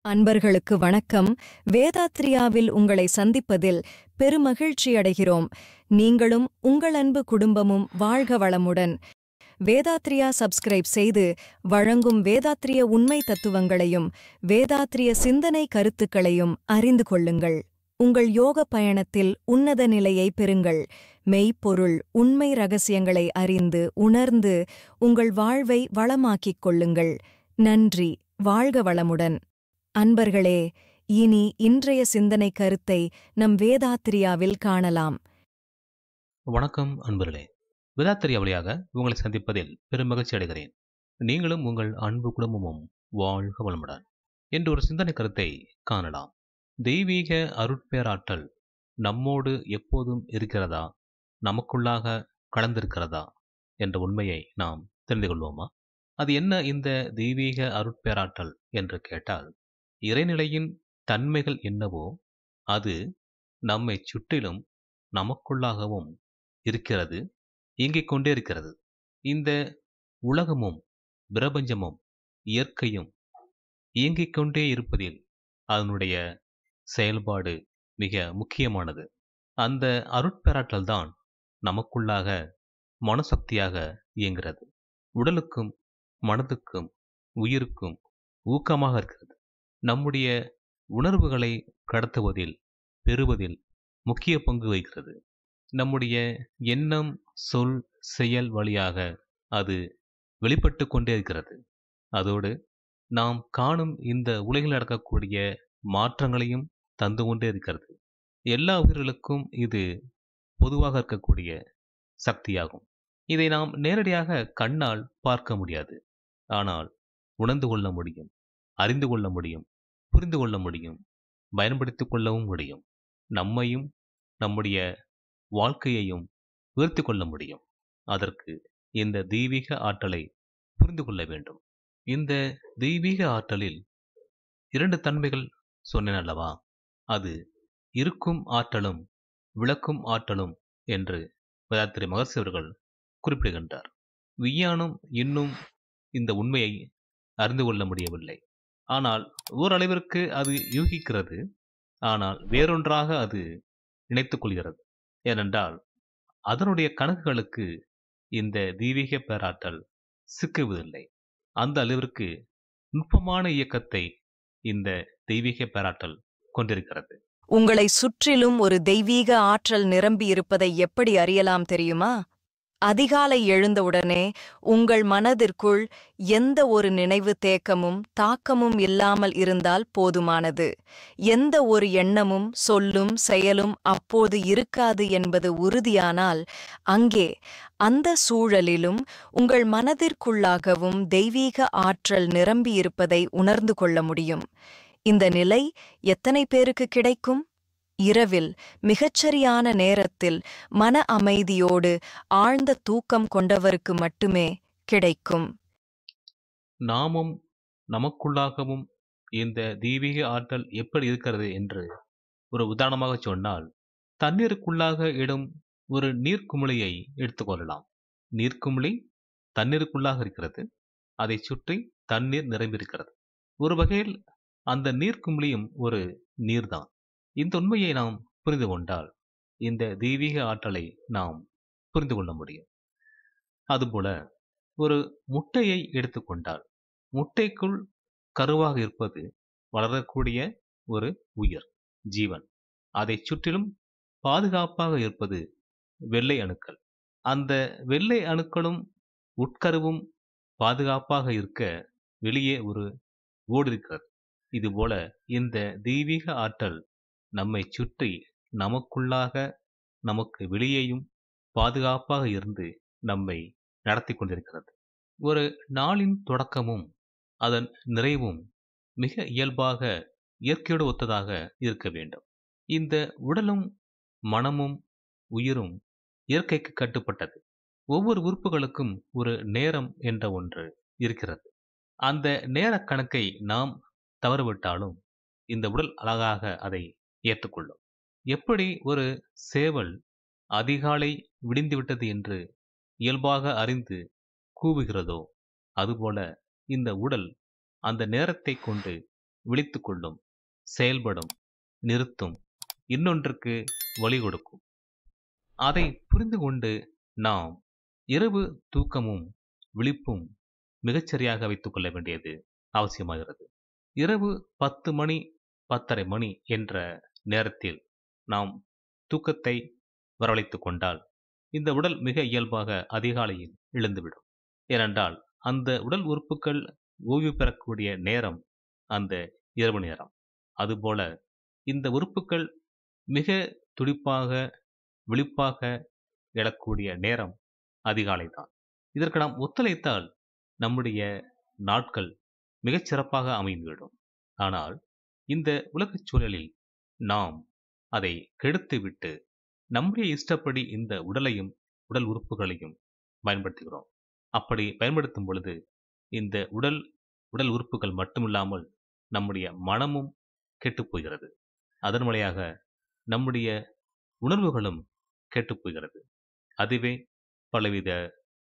அன்பர்களுக்கு வணக்கம். வேதாத்ரியாவில் உங்களை சந்திப்பதில் பெருமகிழ்ச்சி அடைகிறோம். நீங்களும் உங்கள் அன்பு குடும்பமும் வாழ்க வளமுடன். வேதாத்ரியா சப்ஸ்கிரைப் செய்து வழங்கும் வேதாத்ரிய உண்மை தத்துவங்களையும் வேதாத்ரிய சிந்தனை கருத்துக்களையும் அறிந்து கொள்ளுங்கள். உங்கள் யோக பயணத்தில் உன்னத நிலையை பெறுங்கள். மெய்ப்பொருள் உண்மை ரகசியங்களை அறிந்து உணர்ந்து உங்கள் வாழ்வை வளமாக்கிக் கொள்ளுங்கள். நன்றி. வாழ்க வளமுடன். அன்பர்களே, இனி இன்றைய சிந்தனை கருத்தை நம் வேதாத்ரியாவில் காணலாம். வணக்கம் அன்பர்களே. வேதாத்ரியா வழியாக உங்களை சந்திப்பதில் பெரும் மகிழ்ச்சி அடைகிறேன். நீங்களும் உங்கள் அன்பு குடும்பமும் வாழ்க வளமுடன் என்று ஒரு சிந்தனை கருத்தை காணலாம். தெய்வீக அருட்பேராற்றல் நம்மோடு எப்போதும் இருக்கிறதா, நமக்குள்ளாக கலந்திருக்கிறதா என்ற உண்மையை நாம் தெரிந்து கொள்வோமா? அது என்ன இந்த தெய்வீக அருட்பேராற்றல் என்று கேட்டால், இறைநிலையின் தன்மைகள் என்னவோ அது நம்மை சுற்றிலும் நமக்குள்ளாகவும் இருக்கிறது, இயங்கிக் கொண்டே இருக்கிறது. இந்த உலகமும் பிரபஞ்சமும் இயற்கையும் இயங்கிக் கொண்டே இருப்பதில் அதனுடைய செயல்பாடு மிக முக்கியமானது. அந்த அருட்பேராற்றல் தான் நமக்குள்ளாக மனசக்தியாக இயங்குகிறது. உடலுக்கும் மனதுக்கும் உயிருக்கும் ஊக்கமாக இருக்கிறது. நம்முடைய உணர்வுகளை கடத்துவதில் பெறுவதில் முக்கிய பங்கு வகிக்கிறது. நம்முடைய எண்ணம் சொல் செயல் வழியாக அது வெளிப்பட்டு கொண்டே இருக்கிறது. அதோடு நாம் காணும் இந்த உலகில் நடக்கக்கூடிய மாற்றங்களையும் தந்து கொண்டே இருக்கிறது. எல்லா உயிர்களுக்கும் இது பொதுவாக இருக்கக்கூடிய சக்தியாகும். இதை நாம் நேரடியாக கண்ணால் பார்க்க முடியாது, ஆனால் உணர்ந்து கொள்ள முடியும், அறிந்து கொள்ள முடியும், புரிந்து கொள்ள முடியும், பயன்படுத்திக் கொள்ளவும் முடியும். நம்மையும் நம்முடைய வாழ்க்கையையும் உயர்த்தி கொள்ள முடியும். அதற்கு இந்த தெய்வீக ஆற்றலை புரிந்து கொள்ள வேண்டும். இந்த தெய்வீக ஆற்றலில் 2 தன்மைகள் சொன்னேன் அல்லவா? அது இருக்கும் ஆற்றலும் விளக்கும் ஆற்றலும் என்று வேதாத்திரி மகர்ஷி அவர்கள் குறிப்பிடுகின்றார். விஞ்ஞானம் இன்னும் இந்த உண்மையை அறிந்து கொள்ள முடியவில்லை. ஆனால் ஓரளவிற்கு அது யூகிக்கிறது. ஆனால் வேறொன்றாக அது நினைத்துக் கொள்கிறது. ஏனென்றால் அதனுடைய கணக்குகளுக்கு இந்த தெய்வீக பேராற்றல் சிக்குவதில்லை. அந்த அளவிற்கு நுட்பமான இயக்கத்தை இந்த தெய்வீக பேராற்றல் கொண்டிருக்கிறது. உங்களை சுற்றிலும் ஒரு தெய்வீக ஆற்றல் நிரம்பி இருப்பதை எப்படி அறியலாம் தெரியுமா? அதிகாலை எழுந்தவுடனே உங்கள் மனதிற்குள் எந்த ஒரு நினைவு தேக்கமும் தாக்கமும் இல்லாமல் இருந்தால் போதுமானது. எந்த ஒரு எண்ணமும் சொல்லும் செயலும் அப்போது இருக்காது என்பது உறுதியானால், அங்கே அந்த சூழலிலும் உங்கள் மனதிற்குள்ளாகவும் தெய்வீக ஆற்றல் நிரம்பியிருப்பதை உணர்ந்து கொள்ள முடியும். இந்த நிலை எத்தனை பேருக்கு கிடைக்கும்? இரவில் மிகச்சரியான நேரத்தில் மன அமைதியோடு ஆழ்ந்த தூக்கம் கொண்டவருக்கு மட்டுமே கிடைக்கும். நாமும் நமக்குள்ளாகவும் இந்த தெய்வீக ஆற்றல் எப்படி இருக்கிறது என்று ஒரு உதாரணமாக சொன்னால், தண்ணீருக்குள்ளாக இடும் ஒரு நீர்க்குமிழியை எடுத்துக்கொள்ளலாம். நீர்க்குமிழி தண்ணீருக்குள்ளாக இருக்கிறது. அதை சுற்றி தண்ணீர் நிரம்பியிருக்கிறது. ஒரு வகையில் அந்த நீர்க்குமிழியும் ஒரு நீர்தான். இந்த உண்மையை நாம் புரிந்து கொண்டால் இந்த தெய்வீக ஆற்றலை நாம் புரிந்து கொள்ள முடியும். அதுபோல ஒரு முட்டையை எடுத்துக்கொண்டால், முட்டைக்குள் கருவாக இருப்பது வளரக்கூடிய ஒரு உயிர் ஜீவன். அதை சுற்றிலும் பாதுகாப்பாக இருப்பது வெள்ளை அணுக்கள். அந்த வெள்ளை அணுக்களும் உட்கருவும் பாதுகாப்பாக இருக்க வெளியே ஒரு ஓடு இருக்கிறது. இதுபோல இந்த தெய்வீக ஆற்றல் நம்மை சுற்றி நமக்குள்ளாக நமக்கு வெளியேயும் பாதுகாப்பாக இருந்து நம்மை நடத்தி கொண்டிருக்கிறது. ஒரு நாளின் தொடக்கமும் அதன் நிறைவும் மிக இயல்பாக இயற்கையோடு ஒத்ததாக இருக்க வேண்டும். இந்த உடலும் மனமும் உயிரும் இயற்கைக்கு கட்டுப்பட்டது. ஒவ்வொரு உறுப்புகளுக்கும் ஒரு நேரம் என்ற ஒன்று இருக்கிறது. அந்த நேர கணக்கை நாம் தவறுவிட்டாலும் இந்த உடல் அழகாக அதை ஏற்றுக்கொள்ளும். எப்படி ஒரு சேவல் அதிகாலை விடிந்துவிட்டது என்று இயல்பாக அறிந்து கூவுகிறதோ, அதுபோல இந்த உடல் அந்த நேரத்தை கொண்டு விழித்துக் கொள்ளும், செயல்படும், நிறுத்தும், இன்னொன்றுக்கு வழி கொடுக்கும். அதை புரிந்து கொண்டு நாம் இரவு தூக்கமும் விழிப்பும் மிகச்சரியாக வைத்துக் கொள்ள வேண்டியது அவசியமாகிறது. இரவு 10 மணி 10:30 மணி என்ற நேரத்தில் நாம் தூக்கத்தை வரவழைத்துக் கொண்டால் இந்த உடல் மிக இயல்பாக அதிகாலையில் எழுந்துவிடும். ஏனென்றால் அந்த உடல் உறுப்புகள் ஓய்வு பெறக்கூடிய நேரம் அந்த இரவு நேரம். அதுபோல இந்த உறுப்புகள் மிக துடிப்பாக விழிப்பாக எழக்கூடிய நேரம் அதிகாலை தான். இதற்கு நாம் ஒத்துழைத்தால் நம்முடைய நாட்கள் மிகச் சிறப்பாக அமைந்துவிடும். ஆனால் இந்த உலகச் சூழலில் நாம் அதை கெடுத்துவிட்டு நம்முடைய இஷ்டப்படி இந்த உடலையும் உடல் உறுப்புகளையும் பயன்படுத்துகிறோம். அப்படி பயன்படுத்தும் பொழுது இந்த உடல் உறுப்புகள் மட்டுமில்லாமல் நம்முடைய மனமும் கெட்டுப் போகிறது. அதன் வழியாக நம்முடைய உணர்வுகளும் கெட்டுப் போகிறது. அதுவே பலவித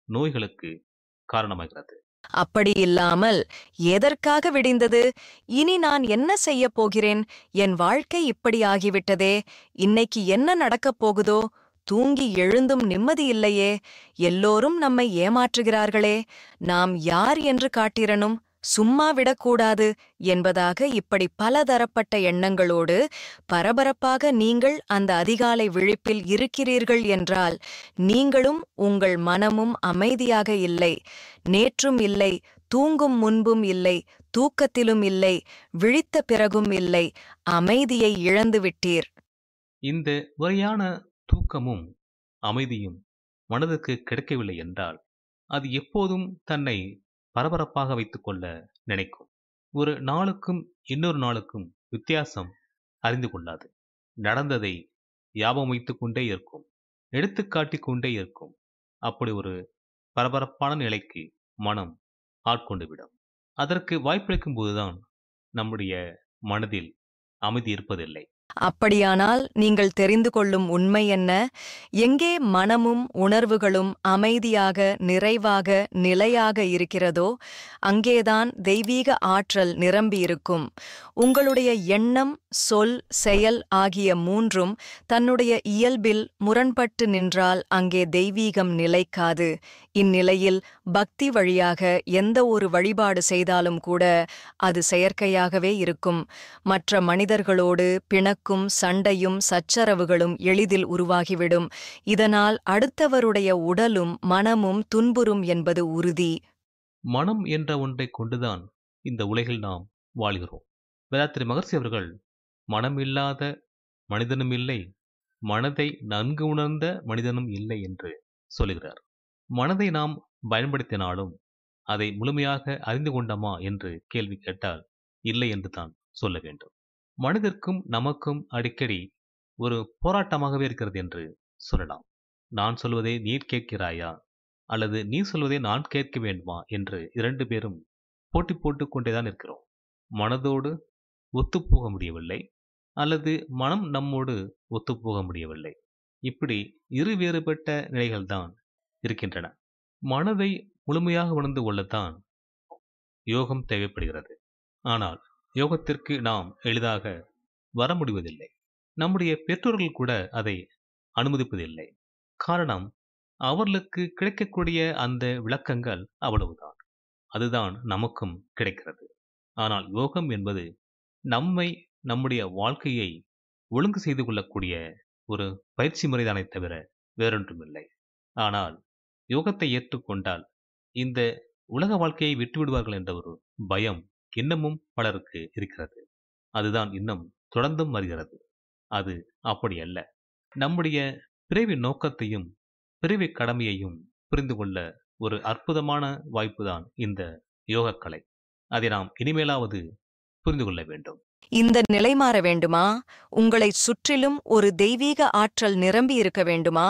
நோய்களுக்கு காரணமாகிறது. அப்படி இல்லாமல் எதற்காக விடிந்தது, இனி நான் என்ன செய்யப் போகிறேன், என் வாழ்க்கை இப்படி ஆகிவிட்டதே, இன்னைக்கு என்ன நடக்கப் போகுதோ, தூங்கி எழுந்தும் நிம்மதி இல்லையே, எல்லோரும் நம்மை ஏமாற்றுகிறார்களே, நாம் யார் என்று காட்டிரணும், சும்மா விடக்கூடாது என்பதாக இப்படி பலதரப்பட்ட எண்ணங்களோடு பரபரப்பாக நீங்கள் அந்த அதிகாலை விழிப்பில் இருக்கிறீர்கள் என்றால் நீங்களும் உங்கள் மனமும் அமைதியாக இல்லை. நேற்றும் இல்லை, தூங்கும் முன்பும் இல்லை, தூக்கத்திலும் இல்லை, விழித்த பிறகும் இல்லை, அமைதியை இழந்துவிட்டீர். இந்த முறையான தூக்கமும் அமைதியும் மனதுக்கு கிடைக்கவில்லை என்றால் அது எப்போதும் தன்னை பரபரப்பாக வைத்துக் கொள்ள நினைக்கும். ஒரு நாளுக்கும் இன்னொரு நாளுக்கும் வித்தியாசம் அறிந்து கொள்ளாது. நடந்ததை ஞாபகம் வைத்துக் கொண்டே இருக்கும், எடுத்துக்காட்டிக் கொண்டே இருக்கும். அப்படி ஒரு பரபரப்பான நிலைக்கு மனம் ஆட்கொண்டுவிடும். அதற்கு வாய்ப்பளிக்கும் போதுதான் நம்முடைய மனதில் அமைதி இருப்பதில்லை. அப்படியானால் நீங்கள் தெரிந்து கொள்ளும் உண்மை என்ன? எங்கே மனமும் உணர்வுகளும் அமைதியாக, நிறைவாக, நிலையாக இருக்கிறதோ அங்கேதான் தெய்வீக ஆற்றல் நிரம்பியிருக்கும். உங்களுடைய எண்ணம், சொல், செயல் ஆகிய மூன்றும் தன்னுடைய இயல்பில் முரண்பட்டு நின்றால் அங்கே தெய்வீகம் நிலைக்காது. இந்நிலையில் பக்தி வழியாக எந்த ஒரு வழிபாடு செய்தாலும் கூட அது செயற்கையாகவே இருக்கும். மற்ற மனிதர்களோடு பிணக்கும், சண்டையும், சச்சரவுகளும் எளிதில் உருவாகிவிடும். இதனால் அடுத்தவருடைய உடலும் மனமும் துன்புறும் என்பது உறுதி. மனம் என்ற ஒன்றை கொண்டுதான் இந்த உலகில் நாம் வாழ்கிறோம். வேதாத்திரி மகர்ஷி அவர்கள் மனமில்லாத மனிதனும் இல்லை, மனதை நன்கு உணர்ந்த மனிதனும் இல்லை என்று சொல்லுகிறார். மனதை நாம் பயன்படுத்தினாலும் அதை முழுமையாக அறிந்து கொண்டோமா என்று கேள்வி கேட்டால் இல்லை என்று தான் சொல்ல வேண்டும். மனிதர்க்கும் நமக்கும் அடிக்கடி ஒரு போராட்டமாகவே இருக்கிறது என்று சொல்லலாம். நான் சொல்வதை நீ கேட்கிறாயா அல்லது நீ சொல்வதை நான் கேட்க வேண்டுமா என்று இரண்டு பேரும் போட்டி போட்டுக் கொண்டேதான் இருக்கிறோம். மனதோடு ஒத்துப்போக முடியவில்லை அல்லது மனம் நம்மோடு ஒத்துப்போக முடியவில்லை. இப்படி இரு வேறுபட்ட நிலைகள்தான் இருக்கின்றன. மனதை முழுமையாக உணர்ந்து கொள்ளத்தான் யோகம் தேவைப்படுகிறது. ஆனால் யோகத்திற்கு நாம் எளிதாக வர முடிவதில்லை. நம்முடைய பெற்றோர்கள் கூட அதை அனுமதிப்பதில்லை. காரணம், அவர்களுக்கு கிடைக்கக்கூடிய அந்த விளக்கங்கள் அவ்வளவுதான். அதுதான் நமக்கும் கிடைக்கிறது. ஆனால் யோகம் என்பது நம்மை, நம்முடைய வாழ்க்கையை ஒழுங்கு செய்து கொள்ளக்கூடிய ஒரு பயிற்சி முறைதானே தவிர வேறொன்றுமில்லை. ஆனால் யோகத்தை ஏற்றுக்கொண்டால் இந்த உலக வாழ்க்கையை விட்டுவிடுவார்கள் என்ற ஒரு பயம் இன்னமும் பலருக்கு இருக்கிறது. அதுதான் இன்னும் தொடர்ந்தும் வருகிறது. அது அப்படி அல்ல. நம்முடைய பிறவி நோக்கத்தையும் பிறவி கடமையையும் புரிந்து கொள்ள ஒரு அற்புதமான வாய்ப்புதான் இந்த யோகக்கலை. அதை நாம் இனிமேலாவது புரிந்து கொள்ள வேண்டும். இந்த நிலை மாற வேண்டுமா? உங்களை சுற்றிலும் ஒரு தெய்வீக ஆற்றல் நிரம்பி இருக்க வேண்டுமா?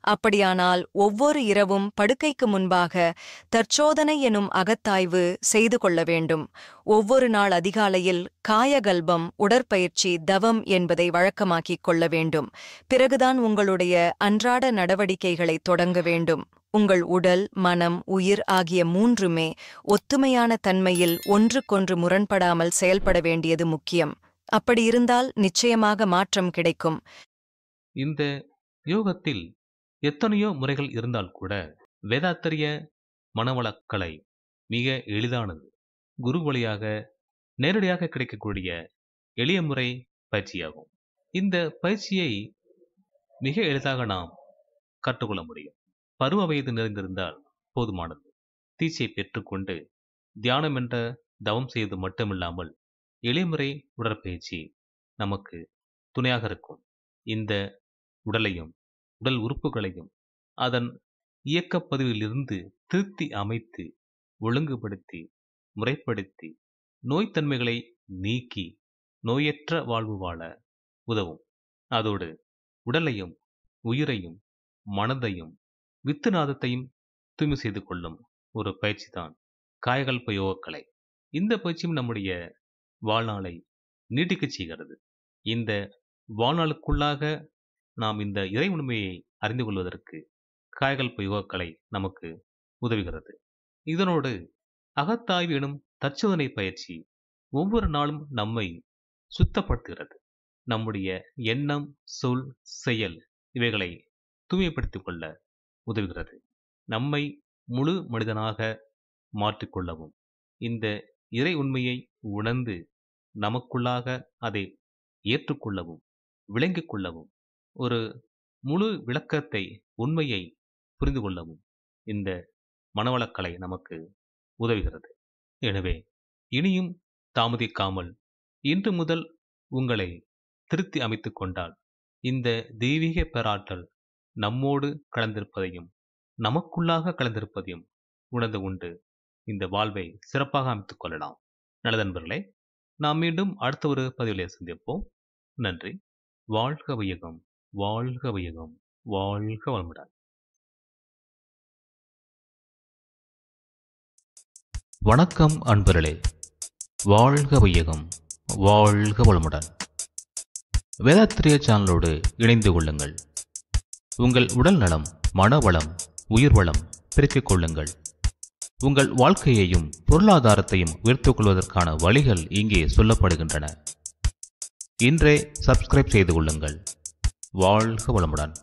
அப்படியானால் ஒவ்வொரு இரவும் படுக்கைக்கு முன்பாக தற்சோதனை எனும் அகத்தாய்வு செய்து கொள்ள வேண்டும். ஒவ்வொரு நாள் அதிகாலையில் காயகல்பம், உடற்பயிற்சி, தவம் என்பதை வழக்கமாக்கிக் கொள்ள வேண்டும். பிறகுதான் உங்களுடைய அன்றாட நடவடிக்கைகளை தொடங்க வேண்டும். உங்கள் உடல், மனம், உயிர் ஆகிய மூன்றுமே ஒத்துமையான தன்மையில் ஒன்றுக்கொன்று முரண்படாமல் செயல்பட வேண்டியது முக்கியம். அப்படி இருந்தால் நிச்சயமாக மாற்றம் கிடைக்கும். இந்த யோகத்தில் எத்தனையோ முறைகள் இருந்தால் கூட வேதாத்திரிய மனவளக்கலை மிக எளிதானது. குரு வழியாக நேரடியாக கிடைக்கக்கூடிய எளிய முறை பயிற்சியாகும். இந்த பயிற்சியை மிக எளிதாக நாம் கற்றுக்கொள்ள முடியும். பருவ வயது நிறைந்திருந்தால் போதுமானது. தீட்சை பெற்றுக்கொண்டு தியானம் என்ற தவம் செய்து மட்டுமில்லாமல் எளிய முறை உடற்பயிற்சி நமக்கு துணையாக இருக்கும். இந்த உடலையும் உடல் உறுப்புகளையும் அதன் இயக்கப்பதிவிலிருந்து திருத்தி அமைத்து ஒழுங்குபடுத்தி முறைப்படுத்தி நோய்த்தன்மைகளை நீக்கி நோயற்ற வாழ்வு வாழ உதவும். அதோடு உடலையும் உயிரையும் மனதையும் வித்துநாதத்தையும் தூய்மை செய்து கொள்ளும் ஒரு பயிற்சி தான் காயகல்ப யோகக்கலை. இந்த பயிற்சியும் நம்முடைய வாழ்நாளை நீட்டிக்கச் செய்கிறது. இந்த வாழ்நாளுக்குள்ளாக நாம் இந்த இறை உண்மையை அறிந்து கொள்வதற்கு காயகல்ப யோகக்கலை நமக்கு உதவுகிறது. இதனோடு அகத்தாய்வு எனும் தற்சோதனை பயிற்சி ஒவ்வொரு நாளும் நம்மை சுத்தப்படுத்துகிறது. நம்முடைய எண்ணம், சொல், செயல் இவைகளை தூய்மைப்படுத்திக் கொள்ள உதவுகிறது. நம்மை முழு மனிதனாக மாற்றிக்கொள்ளவும் இந்த இறை உண்மையை உணர்ந்து நமக்குள்ளாக அதை ஏற்றுக்கொள்ளவும் விளங்கிக் கொள்ளவும் ஒரு முழு விளக்கத்தை உண்மையை புரிந்து கொள்ளவும் இந்த மனவளக்கலை நமக்கு உதவுகிறது. எனவே இனியும் தாமதிக்காமல் இன்று முதல் உங்களை திருத்தி அமைத்துக் கொண்டால் இந்த தெய்வீக பேராற்றல் நம்மோடு கலந்திருப்பதையும் நமக்குள்ளாக கலந்திருப்பதையும் உணர்ந்து கொண்டு இந்த வாழ்வை சிறப்பாக அமைத்துக் கொள்ளலாம். நல்ல நண்பர்களே, நாம் மீண்டும் அடுத்த ஒரு பதிவிலே சந்திப்போம். நன்றி. வாழ்க வையகம், வாழ்க வையகம், வாழ்க வளமுடன். வணக்கம் அன்பர்களே. வாழ்க வையகம், வாழ்க வளமுடன். வேதாத்திரிய சேனலோடு இணைந்து கொள்ளுங்கள். உங்கள் உடல் நலம், மனவளம், உயிர் வளம் பெருக்கிக் கொள்ளுங்கள். உங்கள் வாழ்க்கையையும் பொருளாதாரத்தையும் உயர்த்திக் கொள்வதற்கான வழிகள் இங்கே சொல்லப்படுகின்றன. இன்றே சப்ஸ்கிரைப் செய்து கொள்ளுங்கள். வாழ்க வளமுடன்.